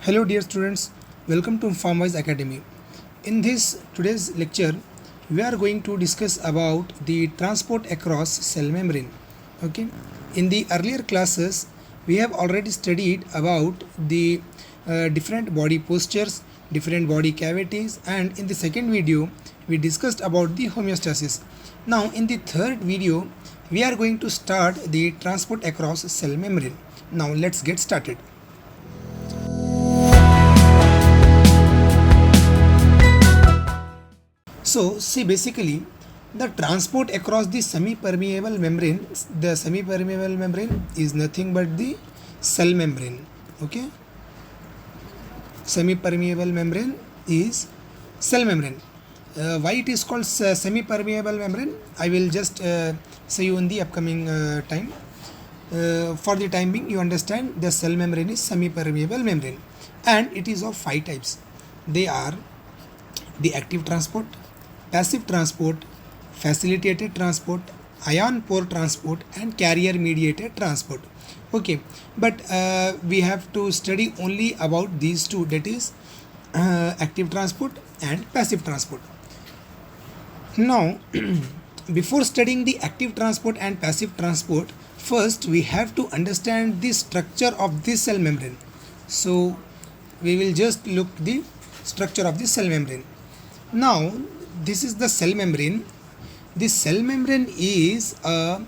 Hello dear students, welcome to PharmWise Academy. In this today's lecture, we are going to discuss about the transport across cell membrane. Okay. In the earlier classes, we have already studied about the different body postures, different body cavities, and in the second video, we discussed about the homeostasis. Now in the third video, we are going to start the transport across cell membrane. Now let's get started. So see, basically the transport across the semi-permeable membrane is nothing but the cell membrane. Okay, semi-permeable membrane is cell membrane. Why it is called semi-permeable membrane, I will just say you in the upcoming time. For the time being, you understand the cell membrane is semi-permeable membrane, and it is of 5 types. They are the active transport, passive transport, facilitated transport, ion pore transport, and carrier mediated transport. Okay, but we have to study only about these two, that is active transport and passive transport. Now before studying the active transport and passive transport, first we have to understand the structure of the cell membrane. So we will just look the structure of the cell membrane. Now this is the cell membrane. The cell membrane is a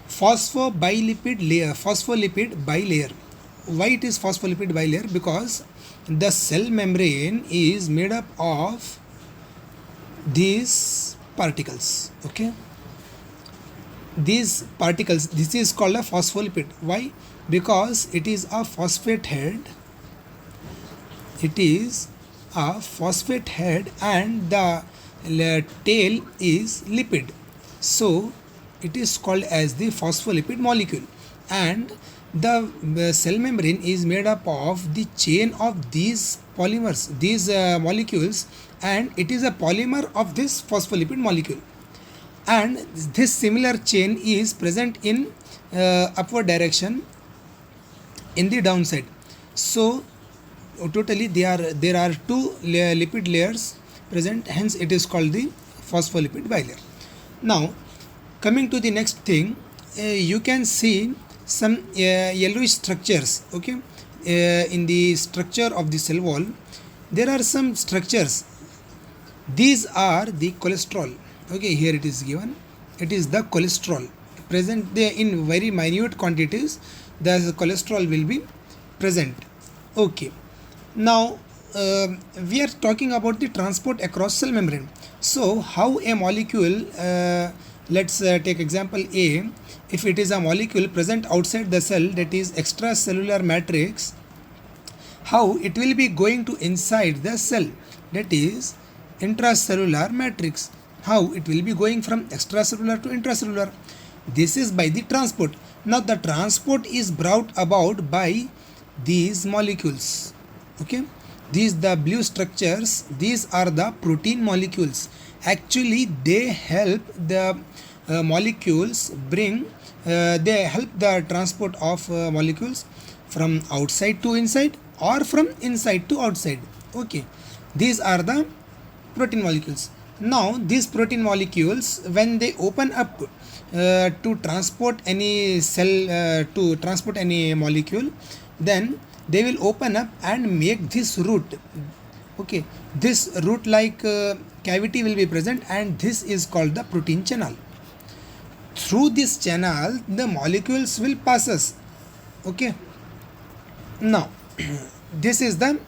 phospholipid bilayer. Why it is phospholipid bilayer? Because the cell membrane is made up of these particles. Okay, these particles, this is called a phospholipid. Why? Because it is a phosphate head. It is a phosphate head and the tail is lipid, so it is called as the phospholipid molecule. And the cell membrane is made up of the chain of these polymers, these molecules, and it is a polymer of this phospholipid molecule, and this similar chain is present in upward direction in the downside. So totally there are two lipid layers present, hence it is called the phospholipid bilayer. Now coming to the next thing, you can see some yellowish structures. Okay, in the structure of the cell wall there are some structures. These are the cholesterol. Okay, here it is given, it is the cholesterol present there in very minute quantities. The cholesterol will be present. Okay, now we are talking about the transport across cell membrane. So how a molecule, let's take example A. If it is a molecule present outside the cell, that is extracellular matrix, how it will be going to inside the cell, that is intracellular matrix. How it will be going from extracellular to intracellular? This is by the transport. Now the transport is brought about by these molecules. Okay, these the blue structures, these are the protein molecules. Actually they help the molecules bring they help the transport of molecules from outside to inside or from inside to outside. Okay, these are the protein molecules. Now these protein molecules, when they open up to transport any cell, to transport any molecule, then they will open up and make this route. Okay, this route like cavity will be present, and this is called the protein channel. Through this channel the molecules will pass us. Okay, now this is the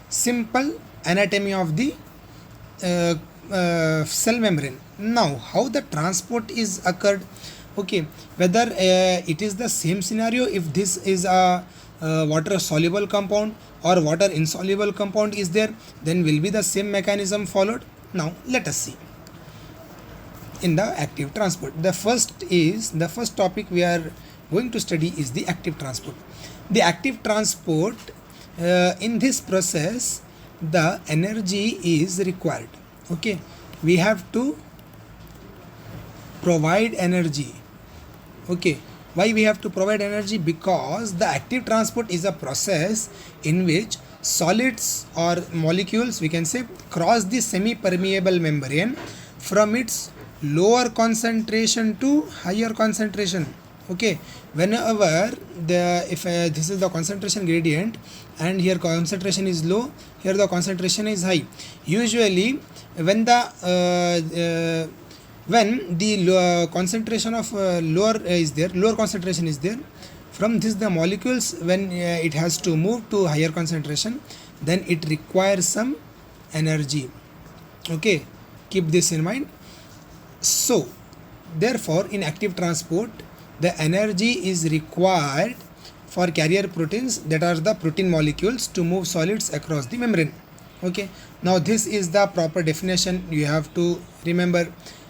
simple anatomy of the cell membrane. Now how the transport is occurred? Okay, whether it is the same scenario, if this is a water soluble compound or water insoluble compound is there, then will be the same mechanism followed. Now let us see in the active transport. The first topic we are going to study is the active transport. The active transport, in this process the energy is required. Okay, we have to provide energy. Okay, why we have to provide energy? Because the active transport is a process in which solids or molecules, we can say, cross the semi-permeable membrane from its lower concentration to higher concentration. Okay, whenever this is the concentration gradient and here concentration is low, here the concentration is high. Usually when the concentration of lower concentration is there, from this the molecules, when it has to move to higher concentration, then it requires some energy. Okay, keep this in mind. So therefore in active transport, the energy is required for carrier proteins, that are the protein molecules, to move solids across the membrane. Okay, now this is the proper definition. You have to remember,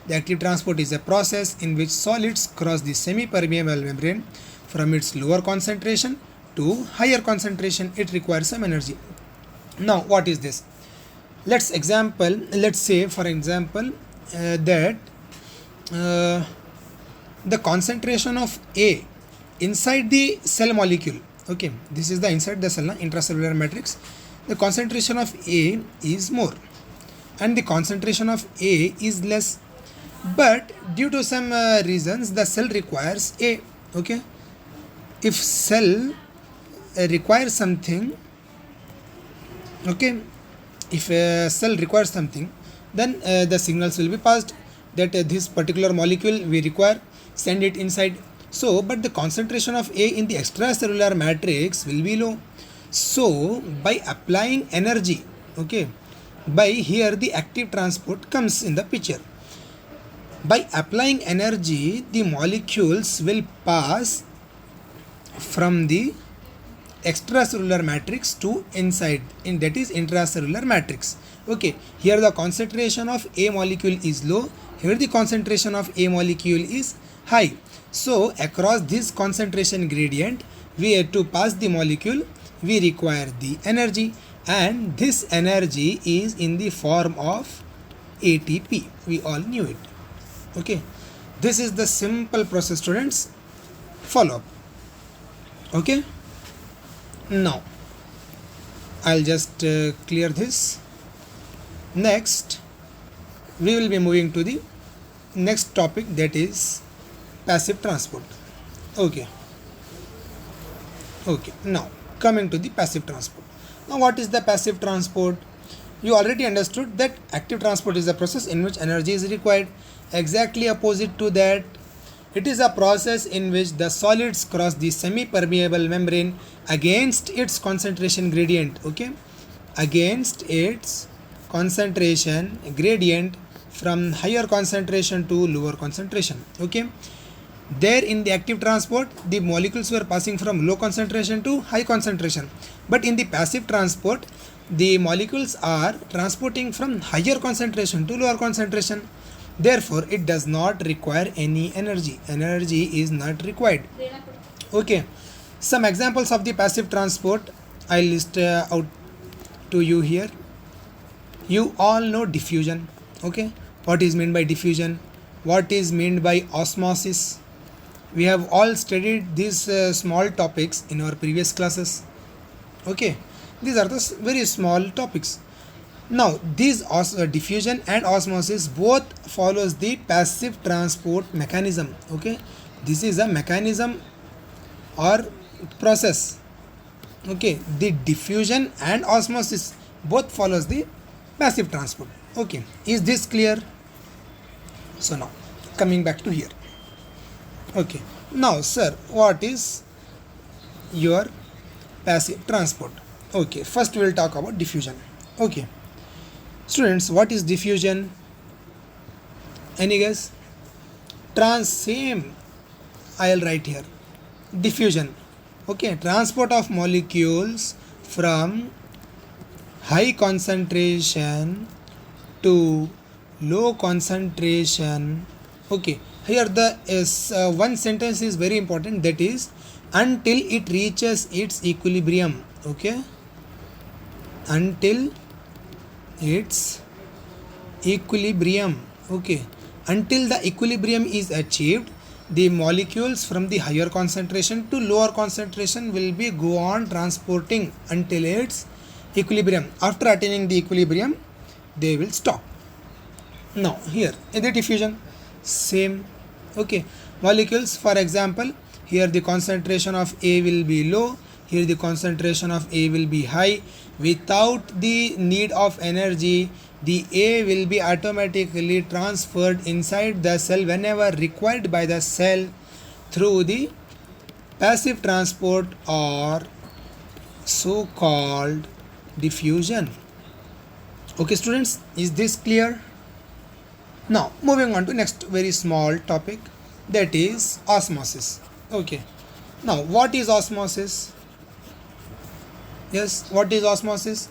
the active transport is a process in which solids cross the semi-permeable membrane from its lower concentration to higher concentration. It requires some energy. Now what is this? Let's say for example that the concentration of A inside the cell molecule. Okay, this is the inside the cell, intracellular matrix. The concentration of A is more and the concentration of A is less, but due to some reasons the cell requires A. Okay, if cell requires something, okay, if a cell requires something, then the signals will be passed that this particular molecule we require, send it inside. So but the concentration of A in the extracellular matrix will be low. So by applying energy, okay, by here the active transport comes in the picture. By applying energy, the molecules will pass from the extracellular matrix to inside, that is intracellular matrix. Okay, here the concentration of A molecule is low, here the concentration of A molecule is high. So across this concentration gradient, we have to pass the molecule, we require the energy, and this energy is in the form of ATP. We all knew it. Okay, this is the simple process, students. Follow up. Okay, now I'll just clear this. Next we will be moving to the next topic, that is passive transport. Okay, now coming to the passive transport. Now what is the passive transport? You already understood that active transport is a process in which energy is required. Exactly opposite to that, it is a process in which the solids cross the semi-permeable membrane against its concentration gradient. Okay, against its concentration gradient from higher concentration to lower concentration. Okay, there in the active transport, the molecules were passing from low concentration to high concentration, but in the passive transport, the molecules are transporting from higher concentration to lower concentration. Therefore it does not require any energy. Energy is not required. Okay, some examples of the passive transport I list out to you here. You all know diffusion. Okay, what is meant by diffusion? What is meant by osmosis? We have all studied these small topics in our previous classes. Okay, these are the very small topics. Now these diffusion and osmosis both follows the passive transport mechanism. Okay, this is a mechanism or process. Okay, the diffusion and osmosis both follows the passive transport. Okay, is this clear? So now coming back to here. Okay, now sir, what is your passive transport? Okay, first we will talk about diffusion. Okay, students, what is diffusion? Any guess? Same I'll write here. Diffusion. Okay, transport of molecules from high concentration to low concentration. Okay, here the one sentence is very important, that is until it reaches its equilibrium. Okay, until its equilibrium. Okay, until the equilibrium is achieved, the molecules from the higher concentration to lower concentration will be go on transporting until its equilibrium. After attaining the equilibrium, they will stop. Now here in the diffusion, same. Okay, molecules, for example, here the concentration of A will be low, here the concentration of A will be high. Without the need of energy, the A will be automatically transferred inside the cell whenever required by the cell through the passive transport or so called diffusion. Okay students, is this clear? Now moving on to next very small topic, that is osmosis. Okay, now what is osmosis? Yes, what is osmosis?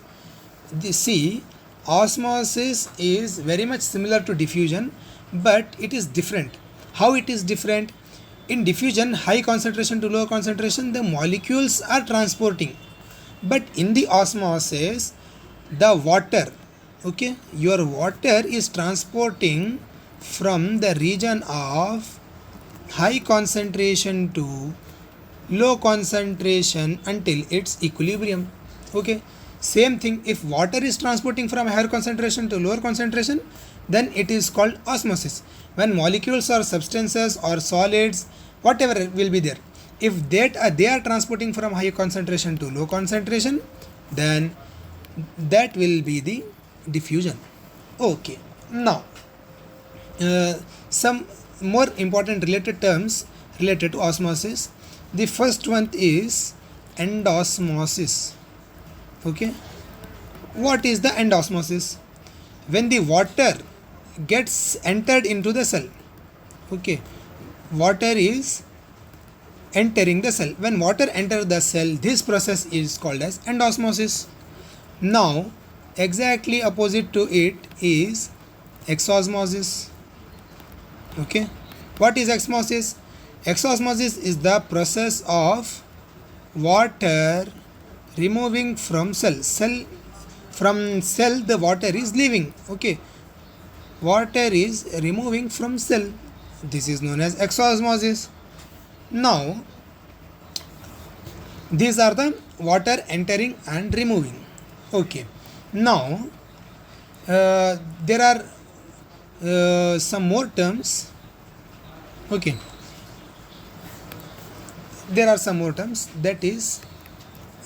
See, osmosis is very much similar to diffusion, but it is different. How it is different? In diffusion, high concentration to low concentration, the molecules are transporting, but in the osmosis, the water, okay, your water is transporting from the region of high concentration to low concentration until its equilibrium. Okay, same thing, if water is transporting from higher concentration to lower concentration, then it is called osmosis. When molecules or substances or solids, whatever will be there, if they are transporting from high concentration to low concentration, then that will be the diffusion. Okay, now some more important related terms related to osmosis. The first one is endosmosis. Okay, what is the endosmosis? When the water gets entered into the cell, okay, water is entering the cell. When water enters the cell, this process is called as endosmosis. Now exactly opposite to it is exosmosis. Okay, what is exosmosis? Exosmosis is the process of water removing from cell. From cell the water is leaving. Okay, water is removing from cell. This is known as exosmosis. Now these are the water entering and removing. Okay, now there are some more terms. Okay, there are some more terms that is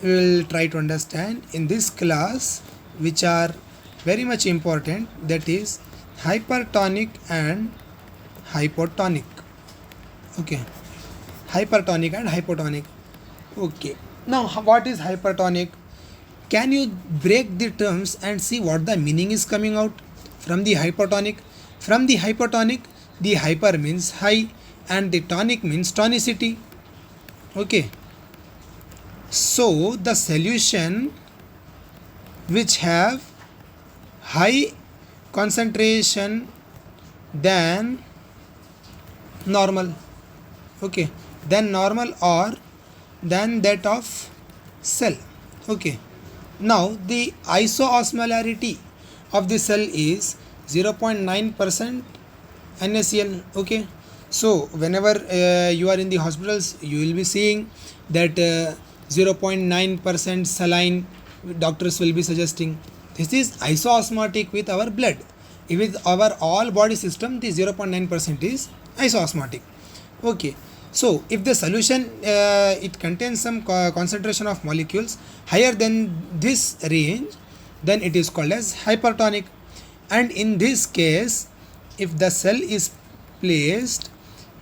we will try to understand in this class, which are very much important, that is hypertonic and hypotonic. Okay, hypertonic and hypotonic. Okay, now what is hypertonic? Can you break the terms and see what the meaning is coming out from the hypertonic? From the hypertonic, the hyper means high and the tonic means tonicity. Okay, so the solution which have high concentration than normal, okay, than normal or than that of cell. Okay, now the isoosmolarity of the cell is 0.9% NaCl. Okay, so whenever you are in the hospitals, you will be seeing that 0.9% saline doctors will be suggesting. This is isoosmotic with our blood. With our all body system, the 0.9% is isoosmotic. Okay, so if the solution it contains some concentration of molecules higher than this range, then it is called as hypertonic. And in this case, if the cell is placed,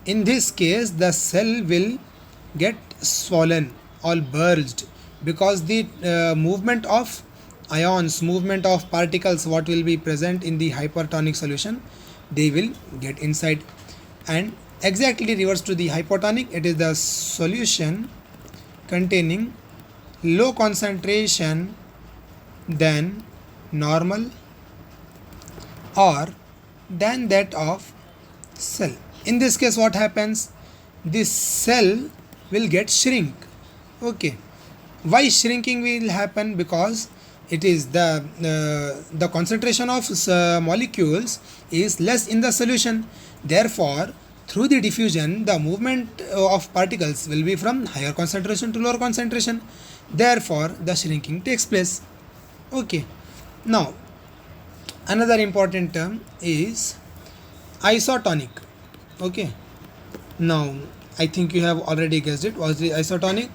in this case the cell will get swollen or bulged, because the movement of ions, movement of particles what will be present in the hypertonic solution, they will get inside. And exactly reverse to the hypotonic, it is the solution containing low concentration than normal or than that of cell. In this case what happens? This cell will get shrink. Okay, why shrinking will happen? Because it is the concentration of molecules is less in the solution. Therefore, through the diffusion, the movement of particles will be from higher concentration to lower concentration. Therefore, the shrinking takes place. Okay, now another important term is isotonic. Okay, now I think you have already guessed it. Was the isotonic?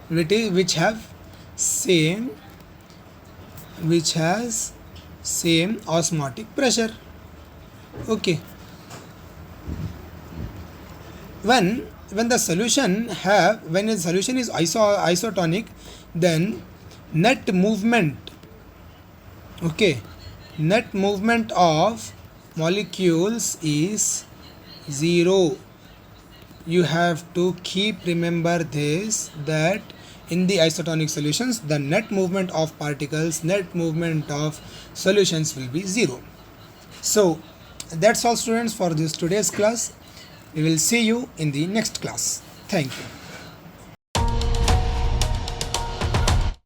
Which have same which has same osmotic pressure. Okay, when the solution is isotonic, then net movement, okay, net movement of molecules is zero. You have to keep remember this, that in the isotonic solutions the net movement of particles, net movement of solutions will be zero. So that's all students for this today's class. We will see you in the next class. Thank you.